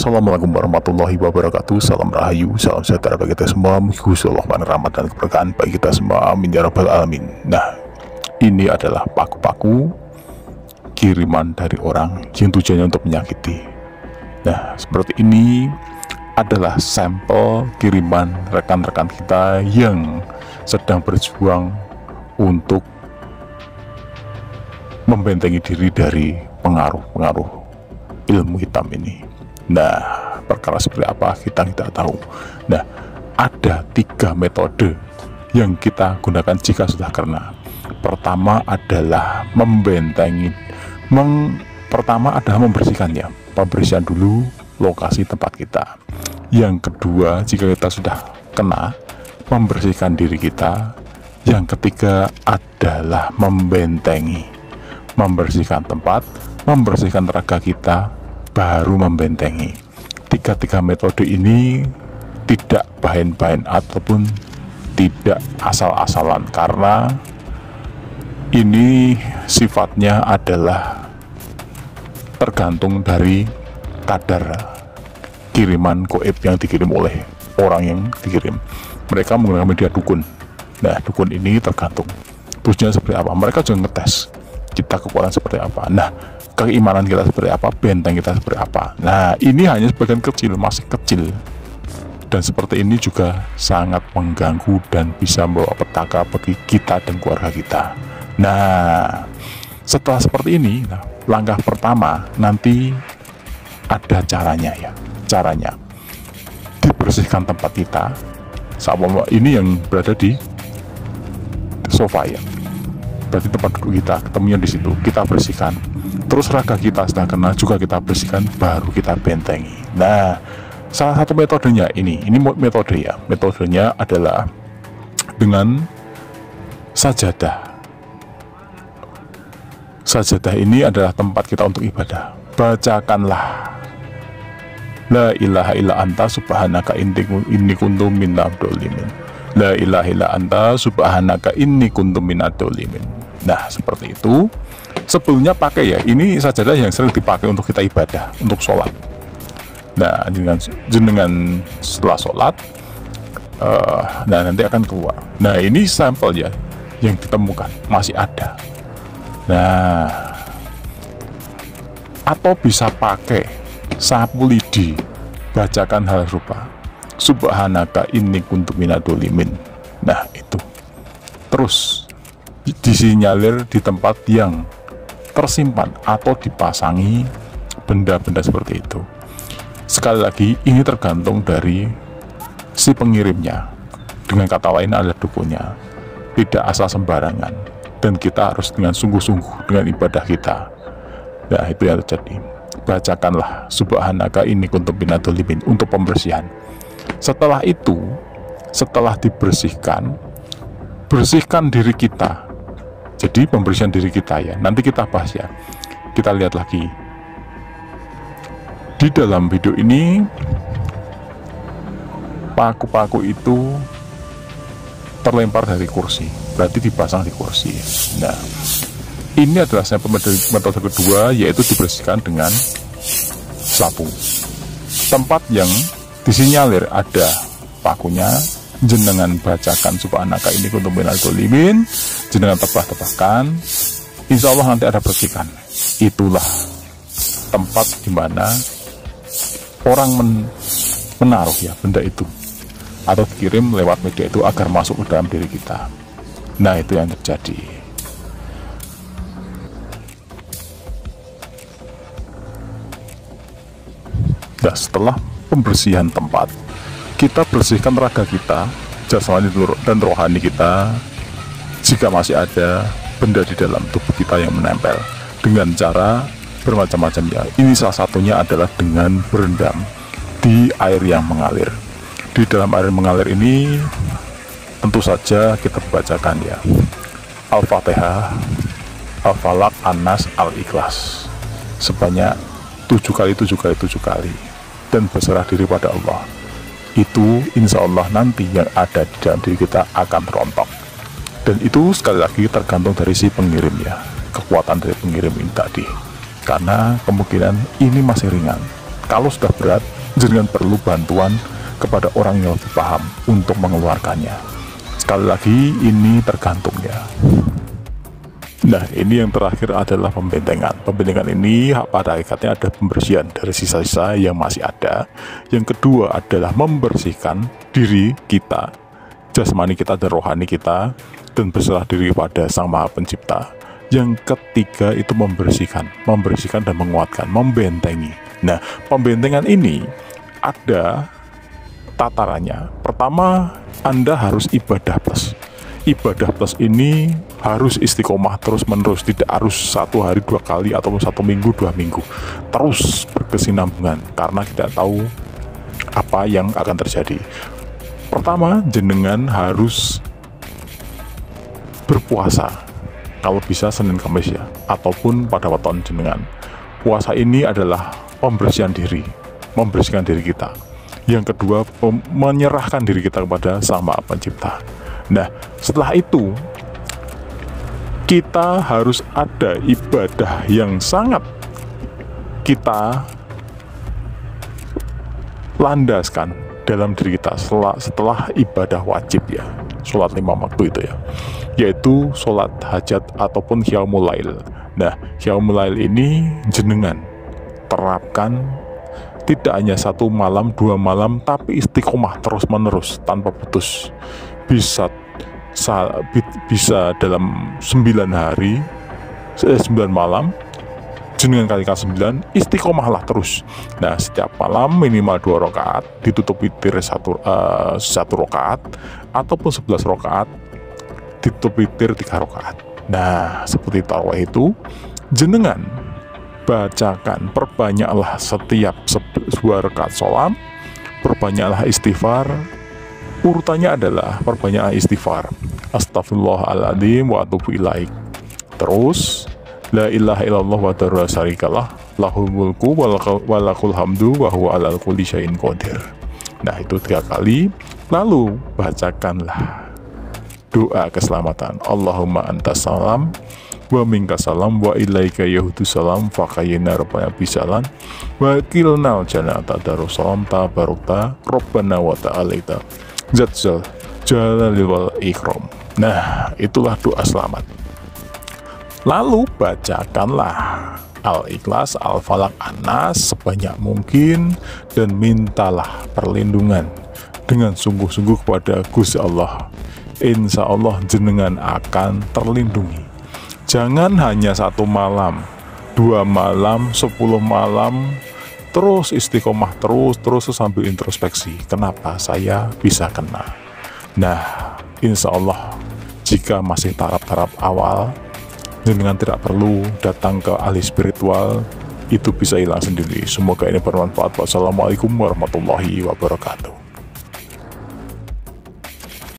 Assalamualaikum warahmatullahi wabarakatuh. Salam rahayu, salam sejahtera bagi kita semua. Mugi Allah rahmat dan keberkahan bagi kita semua. Amin ya rabbal alamin. Nah, ini adalah paku-paku kiriman dari orang yang tujuannya untuk menyakiti. Nah, seperti ini adalah sampel kiriman rekan-rekan kita yang sedang berjuang untuk membentengi diri dari pengaruh-pengaruh ilmu hitam ini. Nah, perkara seperti apa kita tidak tahu. Nah, ada 3 metode yang kita gunakan jika sudah kena. Pertama adalah membentengi. Pertama adalah membersihkannya. Pembersihan dulu lokasi tempat kita. Yang kedua, jika kita sudah kena, membersihkan diri kita. Yang ketiga adalah membentengi. Membersihkan tempat, membersihkan raga kita, baru membentengi. 3 metode ini tidak bahan-bahan ataupun tidak asal-asalan, karena ini sifatnya adalah tergantung dari kadar kiriman goib yang dikirim oleh orang yang dikirim. Mereka menggunakan media dukun. Nah, dukun ini tergantung busnya seperti apa. Mereka juga ngetes kita kekuatan seperti apa. Nah, keimanan kita seperti apa, benteng kita seperti apa. Nah, ini hanya sebagian kecil, masih kecil, dan seperti ini juga sangat mengganggu dan bisa membawa petaka bagi kita dan keluarga kita. Nah, setelah seperti ini, langkah pertama nanti ada caranya ya. Caranya dibersihkan tempat kita. Sama ini yang berada di sofa ya, berarti tempat duduk kita, ketemunya di situ, kita bersihkan. Terus raga kita sudah kena juga kita bersihkan, baru kita bentengi. Nah, salah satu metodenya ini metode ya. Metodenya adalah dengan sajadah. Sajadah ini adalah tempat kita untuk ibadah. Bacakanlah La ilaha illa anta subhanaka inni kuntu minadz dzalimin. La ilaha illa anta subhanaka inni kuntu minadz dzalimin. Nah, seperti itu. Sebelumnya pakai ya, ini sajadah yang sering dipakai untuk kita ibadah, untuk sholat. Nah, dengan setelah sholat, nah nanti akan keluar. Nah, ini sampel ya yang ditemukan masih ada. Nah, atau bisa pakai sapu lidi, bacakan hal serupa. Subhanaka inni kuntu minadz dzalimin. Nah, itu. Terus disinyalir di tempat yang tersimpan atau dipasangi benda-benda seperti itu. Sekali lagi, ini tergantung dari si pengirimnya. Dengan kata lain adalah dukunnya. Tidak asal sembarangan, dan kita harus dengan sungguh-sungguh dengan ibadah kita. Nah, itu yang terjadi. Bacakanlah subhanaka inni kuntu minadz dzalimin untuk pembersihan. Setelah itu, setelah dibersihkan, bersihkan diri kita. Jadi pembersihan diri kita ya, nanti kita bahas ya. Kita lihat lagi di dalam video ini, paku-paku itu terlempar dari kursi, berarti dipasang di kursi. Nah, ini adalah sampel metode kedua, yaitu dibersihkan dengan sapu. Tempat yang disinyalir ada pakunya, jenengan bacakan subhanaka inni kuntu minadz dzalimin, jenengan tebak-tebakan, insya Allah nanti ada bersihkan. Itulah tempat dimana orang menaruh ya benda itu, atau dikirim lewat media itu agar masuk ke dalam diri kita. Nah, itu yang terjadi. Nah, setelah pembersihan tempat, kita bersihkan raga kita, jasmani dan rohani kita. Jika masih ada benda di dalam tubuh kita yang menempel, dengan cara bermacam-macam ya. Ini salah satunya adalah dengan berendam di air yang mengalir. Di dalam air mengalir ini tentu saja kita bacakan ya Al-Fatihah, Al-Falaq, An-Nas, Al-Ikhlas sebanyak 7 kali, dan berserah diri pada Allah. Itu insya Allah nanti yang ada di dalam diri kita akan rontok. Dan itu sekali lagi tergantung dari si pengirim ya, kekuatan dari pengirim ini tadi. Karena kemungkinan ini masih ringan, Kalau sudah berat, jenengan perlu bantuan kepada orang yang lebih paham untuk mengeluarkannya. Sekali lagi, ini tergantung ya. Nah, ini yang terakhir adalah pembentengan. Pembentengan ini pada hakikatnya ada pembersihan dari sisa-sisa yang masih ada. Yang kedua adalah membersihkan diri kita, jasmani kita dan rohani kita, dan berserah diri pada Sang Maha Pencipta. Yang ketiga itu membersihkan dan menguatkan, membentengi. Nah, pembentengan ini ada tatarannya. Pertama, Anda harus ibadah plus. Ibadah plus ini harus istiqomah terus menerus, tidak harus 1 hari 2 kali ataupun 1 minggu 2 minggu, terus berkesinambungan karena tidak tahu apa yang akan terjadi. Pertama, jenengan harus berpuasa, kalau bisa Senin Kamis ya, ataupun pada weton jenengan. Puasa ini adalah pembersihan diri, membersihkan diri kita. Yang kedua, menyerahkan diri kita kepada Sang Maha Pencipta. Nah, setelah itu kita harus ada ibadah yang sangat kita landaskan dalam diri kita setelah ibadah wajib ya, sholat 5 waktu itu ya, yaitu sholat hajat ataupun qiyamul lail. Nah, qiyamul lail ini jenengan terapkan tidak hanya 1 malam 2 malam, tapi istiqomah terus menerus tanpa putus. Bisa dalam 9 hari 9 malam jenengan kalikan 9, istiqomahlah terus. Nah, setiap malam minimal 2 rakaat, ditutup witir 1 rakaat, ataupun 11 rakaat ditutup witir 3 rakaat. Nah, seperti tarawih itu jenengan bacakan, perbanyaklah setiap 2 rakaat sholat, perbanyaklah istighfar. Urutannya adalah perbanyaklah istighfar, astagfirullahaladzim wa atubu ilaik. Terus la ilaha illallah wa la syarikalah, lahul mulku wa lakul hamdu wa huwa ala kulli syai'in qadir. Nah, itu 3 kali. Lalu bacakanlah doa keselamatan, Allahumma antas salam wa minka salam wa ilaika yahudu salam faqayyina rabbana bisalam wa kilnal jannata darussalam tabarukta rabbana wa ta'alaita zatzal jalalil wal ikram. Nah, itulah doa selamat. Lalu bacakanlah Al-Ikhlas, Al-Falaq, An-Nas sebanyak mungkin dan mintalah perlindungan dengan sungguh-sungguh kepada Gusti Allah. Insya Allah jenengan akan terlindungi. Jangan hanya 1 malam, 2 malam, 10 malam, terus istiqomah terus sambil introspeksi. Kenapa saya bisa kena? Nah, insya Allah jika masih taraf-taraf awal, jenengan tidak perlu datang ke ahli spiritual, itu bisa hilang sendiri. Semoga ini bermanfaat. Wassalamualaikum warahmatullahi wabarakatuh.